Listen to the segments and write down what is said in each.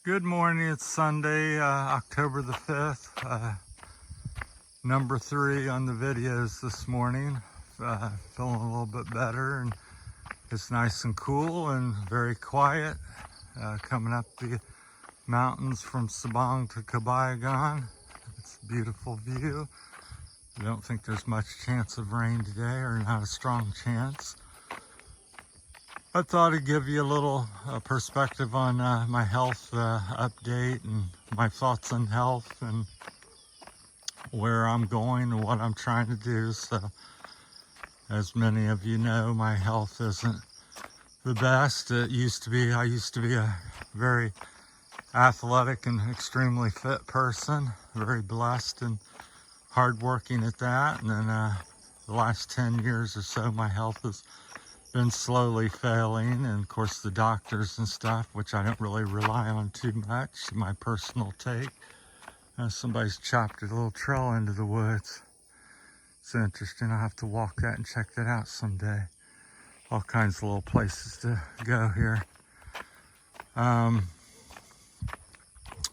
Good morning. It's Sunday, October the 5th. Number 3 on the videos this morning. Feeling a little bit better, and it's nice and cool and very quiet. Coming up the mountains from Sabang to Cabayagan. It's a beautiful view. I don't think there's much chance of rain today, or not a strong chance. I thought I'd give you a little perspective on my health update and my thoughts on health and where I'm going and what I'm trying to do. So, as many of you know, my health isn't the best. I used to be a very athletic and extremely fit person, very blessed and hardworking at that. And then the last 10 years or so, my health has been slowly failing, and of course the doctors and stuff, which I don't really rely on too much, my personal take. Somebody's chopped a little trail into the woods. It's interesting. I'll have to walk that and check that out someday. All kinds of little places to go here. Know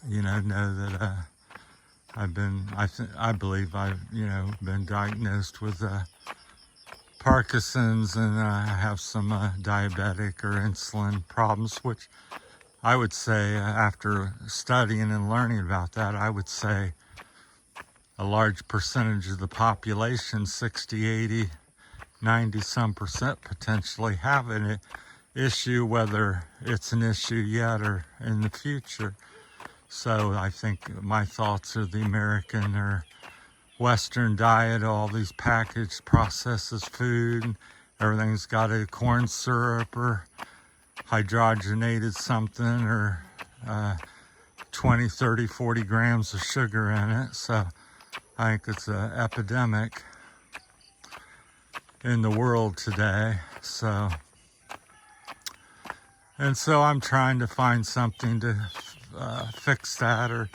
that I believe I've been diagnosed with Parkinson's, and I have some diabetic or insulin problems, which I would say, after studying and learning about that, I would say a large percentage of the population, 60, 80, 90 some percent, potentially have an issue, whether it's an issue yet or in the future. So I think my thoughts are the American or Western diet, all these packaged processed food, everything's got a corn syrup or hydrogenated something, or 20, 30, 40 grams of sugar in it. So I think it's an epidemic in the world today. So I'm trying to find something to fix that, or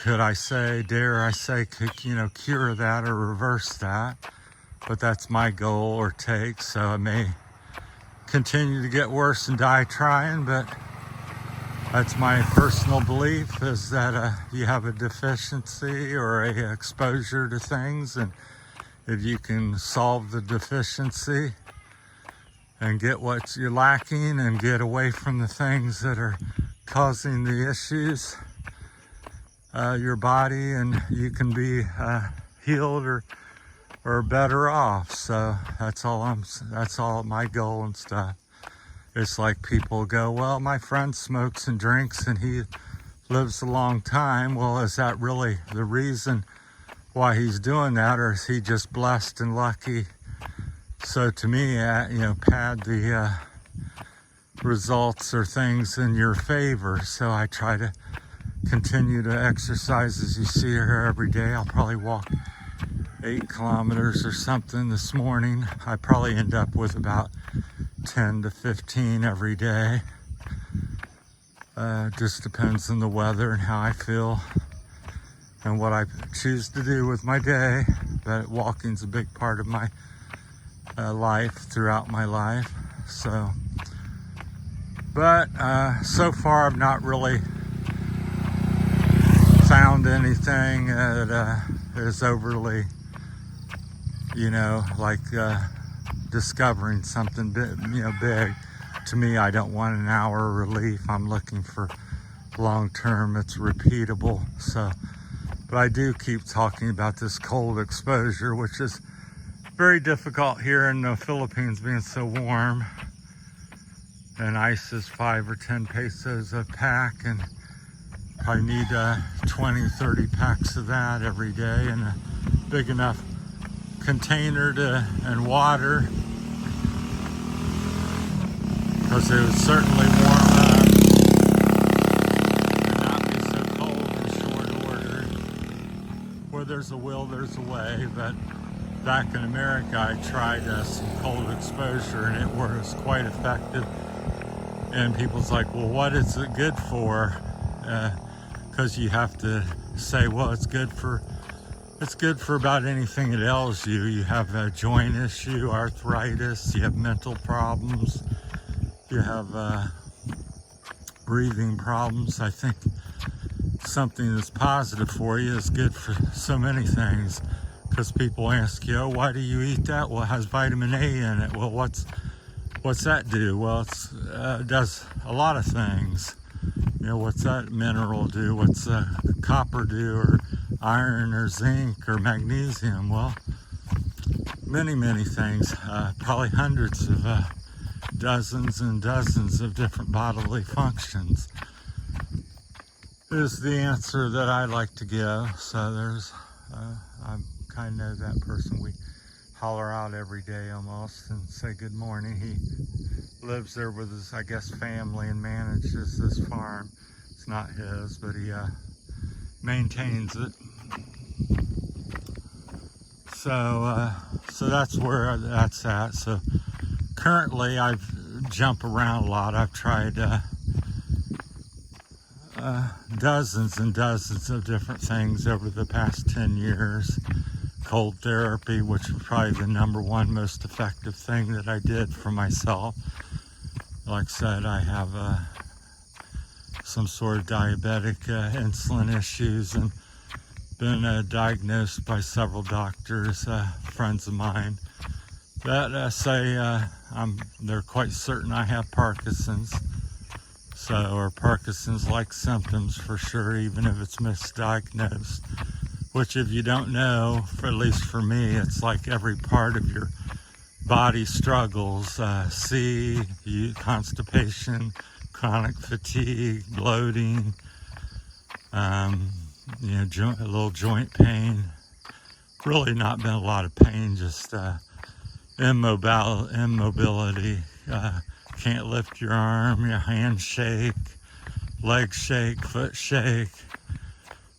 dare I say, cure that or reverse that. But that's my goal or take. So I may continue to get worse and die trying, but that's my personal belief, is that you have a deficiency or a exposure to things, and if you can solve the deficiency and get what you're lacking and get away from the things that are causing the issues, your body, and you can be healed or better off. So that's all my goal and stuff. It's like people go, well, my friend smokes and drinks and he lives a long time. Well, is that really the reason why he's doing that, or is he just blessed and lucky? So to me, pad the results or things in your favor. So I try to continue to exercise, as you see here, every day. I'll probably walk 8 kilometers or something this morning. I probably end up with about 10 to 15 every day. Just depends on the weather and how I feel and what I choose to do with my day. But walking's a big part of my life, throughout my life. So far I've not really found anything that is overly, discovering something big. To me, I don't want an hour relief. I'm looking for long term. It's repeatable. But I do keep talking about this cold exposure, which is very difficult here in the Philippines, being so warm. And ice is 5 or 10 pesos a pack, and I need 20, 30 packs of that every day, and a big enough container and water, because it would certainly warm up and not be so cold in short order. Where there's a will, there's a way. But back in America, I tried some cold exposure, and it was quite effective. And people's like, well, what is it good for? Because you have to say, well, it's good for about anything it ails you. You have a joint issue, arthritis, you have mental problems, you have breathing problems. I think something that's positive for you is good for so many things, because people ask you, oh, why do you eat that? Well, it has vitamin A in it. Well, what's that do? Well, it does a lot of things. You know, what's that mineral do? What's copper do, or iron, or zinc, or magnesium? Well, many things, probably hundreds of dozens and dozens of different bodily functions is the answer that I like to give. So there's, I kind of know that person. We holler out every day almost and say good morning. He lives there with his, I guess, family and manages this farm. It's not his, but he maintains it. So that's where that's at. So currently I jump around a lot. I've tried dozens and dozens of different things over the past 10 years. Cold therapy, which was probably the #1 most effective thing that I did for myself. Like I said, I have some sort of diabetic insulin issues, and been diagnosed by several doctors, friends of mine, that say they're quite certain I have Parkinson's. Or Parkinson's-like symptoms for sure, even if it's misdiagnosed. Which, if you don't know, at least for me, it's like every part of your body struggles. Constipation, chronic fatigue, bloating, a little joint pain. Really not been a lot of pain, just immobility. Can't lift your arm, your hand shake, leg shake, foot shake,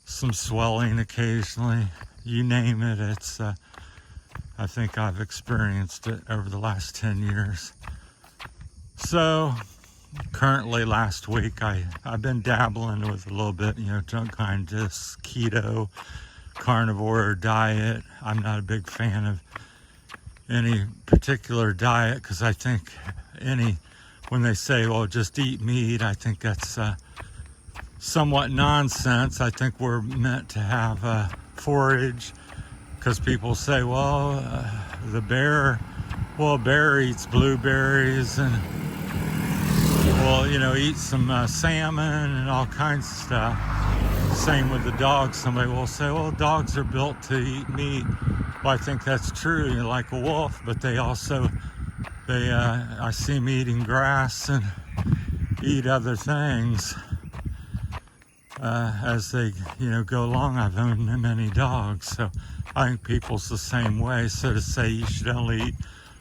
some swelling occasionally. You name it, it's I think I've experienced it over the last 10 years. So currently, last week, I've been dabbling with a little bit, some kind of keto, carnivore diet. I'm not a big fan of any particular diet, because I think when they say, well, just eat meat, I think that's somewhat nonsense. I think we're meant to have forage, because people say, well, a bear eats blueberries, and eat some salmon and all kinds of stuff. Same with the dogs. Somebody will say, well, dogs are built to eat meat. Well, I think that's true, like a wolf, but they also, I see them eating grass and eat other things as they, go along. I've owned many dogs, so I think people's the same way. So to say you should only eat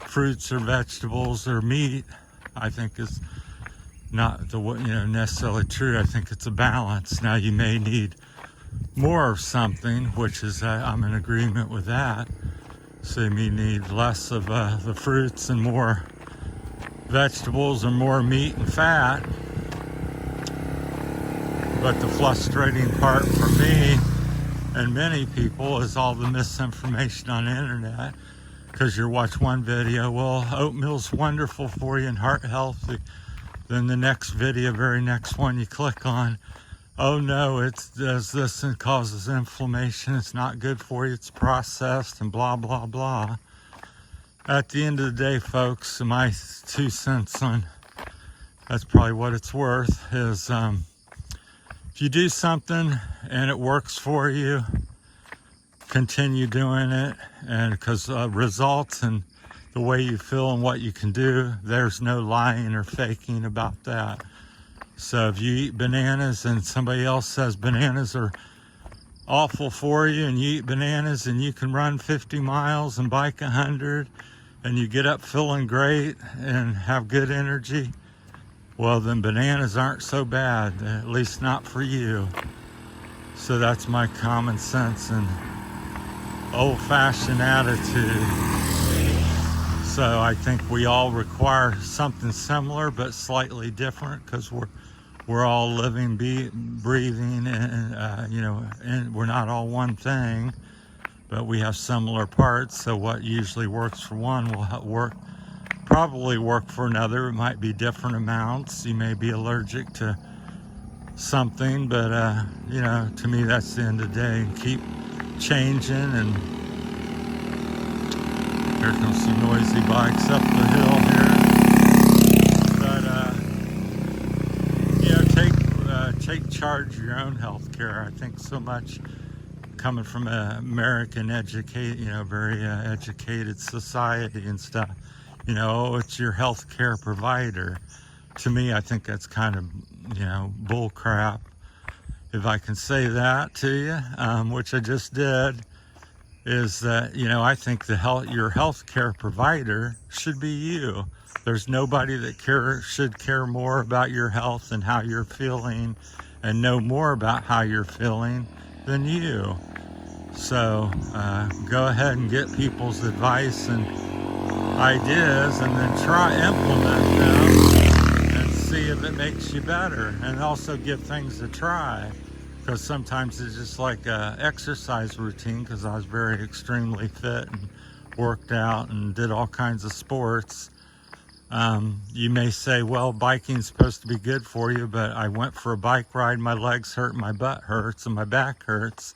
fruits or vegetables or meat, I think is not necessarily true. I think it's a balance. Now, you may need more of something, which is I'm in agreement with that. So you may need less of the fruits and more vegetables, or more meat and fat. But the frustrating part for me and many people is all the misinformation on the internet. Because you watch one video, well, oatmeal's wonderful for you and heart healthy. Then the next video, very next one you click on, oh no, it does this and causes inflammation. It's not good for you. It's processed and blah, blah, blah. At the end of the day, folks, my 2 cents on, that's probably what it's worth, is if you do something and it works for you, continue doing it. And because results and the way you feel and what you can do, there's no lying or faking about that. So if you eat bananas and somebody else says bananas are awful for you, and you eat bananas and you can run 50 miles and bike 100, and you get up feeling great and have good energy, well, then bananas aren't so bad, at least not for you. So that's my common sense and old-fashioned attitude. So I think we all require something similar but slightly different, because we're all living, breathing, and and we're not all one thing, but we have similar parts. So what usually works for one will probably work for another. It might be different amounts. You may be allergic to something, but you know, to me that's the end of the day. And keep changing. And here comes some noisy bikes up the hill here. But you know, take charge of your own health care. I think so much coming from an American very educated society and stuff. You know, oh, it's your health care provider. To me, I think that's kind of, you know, bull crap, if I can say that to you, which I just did. Is that, you know, I think your health care provider should be you. There's nobody that should care more about your health and how you're feeling and know more about how you're feeling than you. So go ahead and get people's advice and ideas and then implement them and see if it makes you better, and also give things a try. Because sometimes it's just like an exercise routine, because I was very extremely fit and worked out and did all kinds of sports. You may say, well, biking's supposed to be good for you, but I went for a bike ride, my legs hurt, my butt hurts, and my back hurts.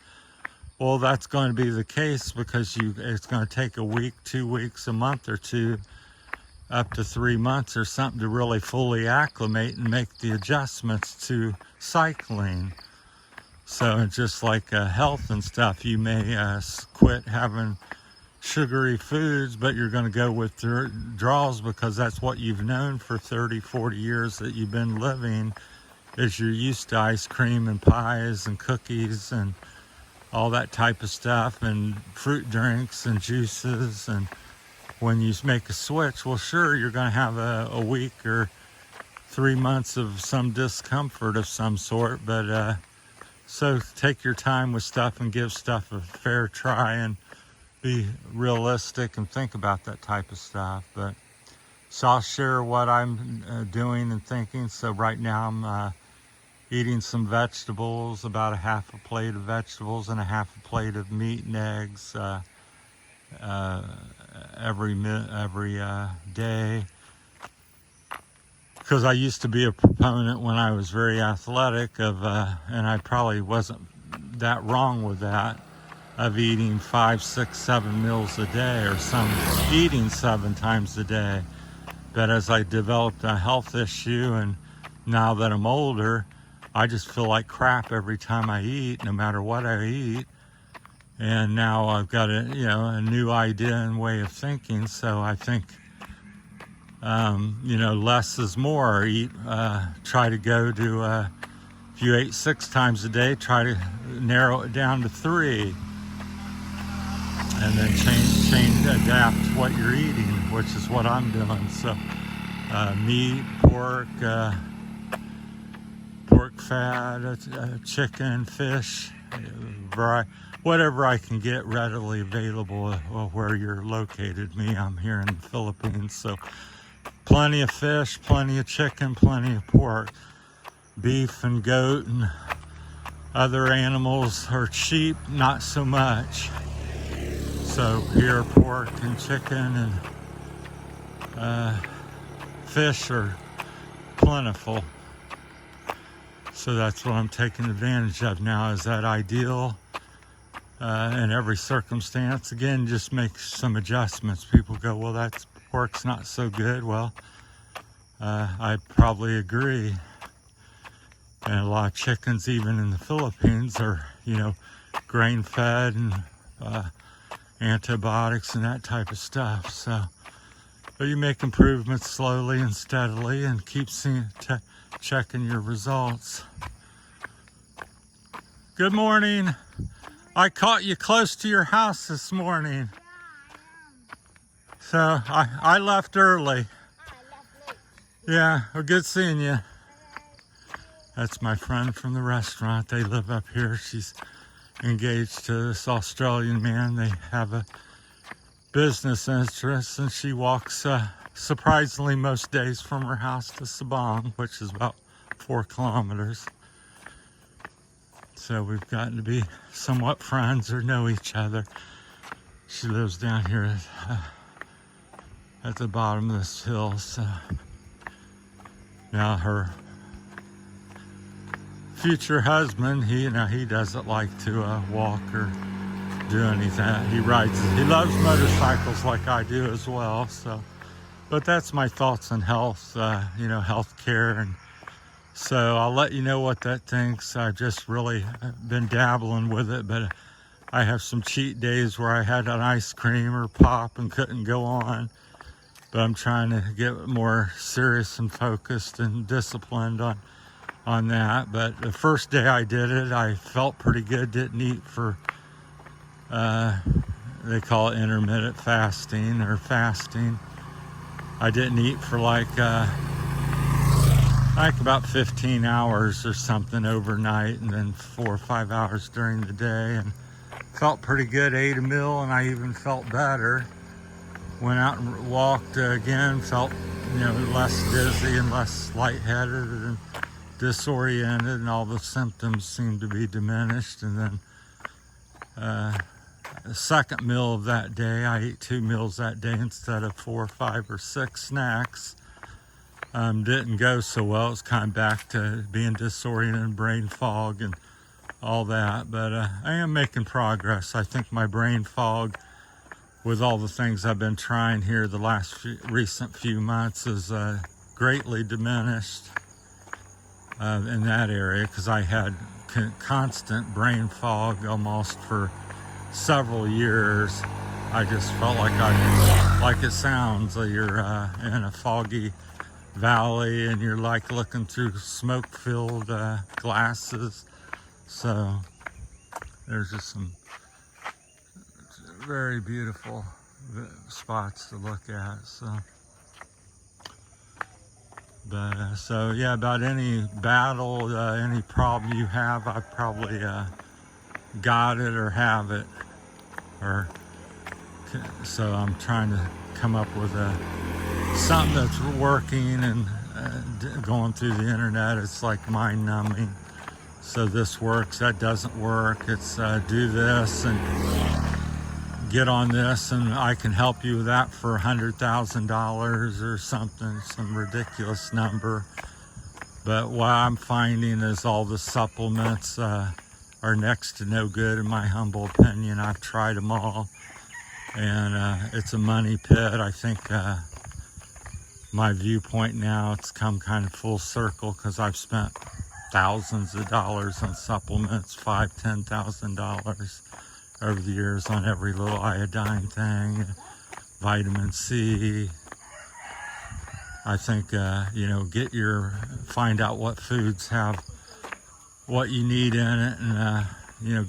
Well, that's going to be the case because it's going to take a week, 2 weeks, a month or two, up to 3 months or something to really fully acclimate and make the adjustments to cycling. So just like health and stuff, you may quit having sugary foods, but you're going to go with withdrawals because that's what you've known for 30, 40 years that you've been living, is you're used to ice cream and pies and cookies and all that type of stuff, and fruit drinks and juices. And when you make a switch, well, sure, you're going to have a week or 3 months of some discomfort of some sort, but so take your time with stuff and give stuff a fair try and be realistic and think about that type of stuff. But so I'll share what I'm doing and thinking. So right now I'm eating some vegetables, about a half a plate of vegetables and a half a plate of meat and eggs every day. Because I used to be a proponent when I was very athletic of, and I probably wasn't that wrong with that, of eating 5, 6, 7 meals a day, or some eating 7 times a day. But as I developed a health issue, and now that I'm older, I just feel like crap every time I eat, no matter what I eat. And now I've got a new idea and way of thinking. So I think, less is more. Try to go to, if you ate 6 times a day, try to narrow it down to 3. And then adapt what you're eating, which is what I'm doing. So meat, pork fat, chicken, fish, whatever I can get readily available where you're located. I'm here in the Philippines, so plenty of fish, plenty of chicken, plenty of pork. Beef and goat and other animals, or sheep, not so much. So here, pork and chicken and fish are plentiful. So that's what I'm taking advantage of now. Is that ideal in every circumstance? Again, just make some adjustments. People go, well, that pork's not so good. Well, I probably agree. And a lot of chickens, even in the Philippines, are, grain-fed and antibiotics and that type of stuff. So, but you make improvements slowly and steadily, and keep checking your results. Good morning. I caught you close to your house this morning. So I left early. Yeah, well, good seeing you. That's my friend from the restaurant. They live up here. She's engaged to this Australian man. They have a business interest, and she walks surprisingly most days from her house to Sabang, which is about 4 kilometers. So we've gotten to be somewhat friends or know each other. She lives down here at the bottom of this hill. So now her future husband, he doesn't like to walk or do anything. He loves motorcycles like I do as well. So, but that's my thoughts on health, health care. And so I'll let you know what that thinks. I've just really been dabbling with it, but I have some cheat days where I had an ice cream or pop and couldn't go on. But I'm trying to get more serious and focused and disciplined on that. But the first day I did it, I felt pretty good. Didn't eat for, they call it intermittent fasting or fasting. I didn't eat for like about 15 hours or something overnight, and then 4 or 5 hours during the day, and felt pretty good. Ate a meal, and I even felt better. Went out and walked again, felt less dizzy and less lightheaded and disoriented, and all the symptoms seemed to be diminished. And then the second meal of that day, I ate 2 meals that day instead of 4, 5, or 6 snacks. Didn't go so well. It was kind of back to being disoriented, brain fog, and all that. But I am making progress. I think my brain fog, with all the things I've been trying here the last recent few months, is greatly diminished in that area, because I had constant brain fog almost for several years. I just felt like it sounds, you're in a foggy valley and you're like looking through smoke-filled glasses. So there's just some very beautiful spots to look at. So yeah, about any battle, any problem you have, I probably got it or have it. So I'm trying to come up with something that's working, and going through the internet, it's like mind numbing. So this works, that doesn't work. It's do this and get on this, and I can help you with that for $100,000 or something, some ridiculous number. But what I'm finding is all the supplements are next to no good, in my humble opinion. I've tried them all, and it's a money pit. I think my viewpoint now, it's come kind of full circle, because I've spent thousands of dollars on supplements, $5,000, $10,000 over the years on every little iodine thing, vitamin C. I think find out what foods have what you need in it, and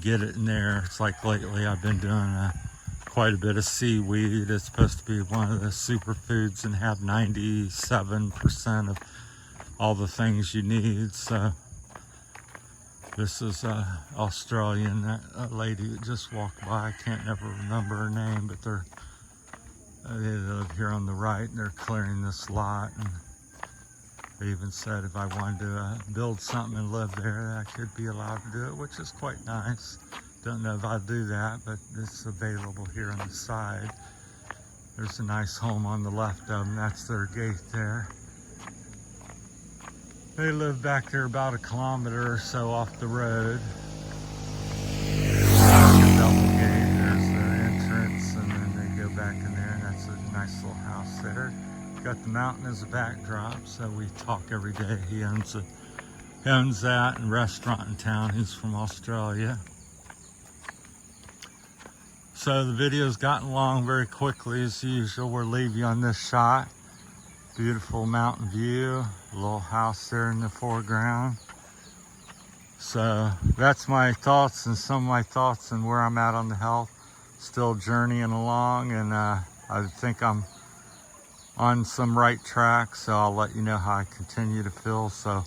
get it in there. It's like lately I've been doing quite a bit of seaweed. It's supposed to be one of the superfoods and have 97% of all the things you need. So this is Australian, that lady that just walked by. I can't never remember her name, but they live here on the right, and they're clearing this lot. And they even said if I wanted to build something and live there, I could be allowed to do it, which is quite nice. Don't know if I'll do that, but it's available here on the side. There's a nice home on the left of them. That's their gate there. They live back there about 1 kilometer or so off the road. Double gate, there's their entrance, and then they go back in there, and that's a nice little house there. Got the mountain as a backdrop, so we talk every day. He owns that and restaurant in town. He's from Australia. So the video's gotten long very quickly as usual. We'll leave you on this shot. Beautiful mountain view, a little house there in the foreground. So that's my thoughts, and some of my thoughts and where I'm at on the health. Still journeying along, and I think I'm on some right track, so I'll let you know how I continue to feel. So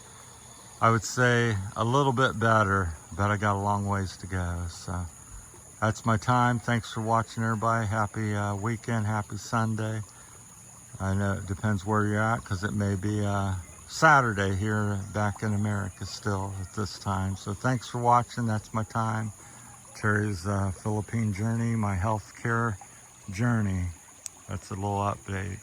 I would say a little bit better, but I got a long ways to go. So that's my time. Thanks for watching, everybody. Happy weekend, happy Sunday. I know it depends where you're at, because it may be Saturday here back in America still at this time. So thanks for watching. That's my time. Terry's Philippine journey, my healthcare journey. That's a little update.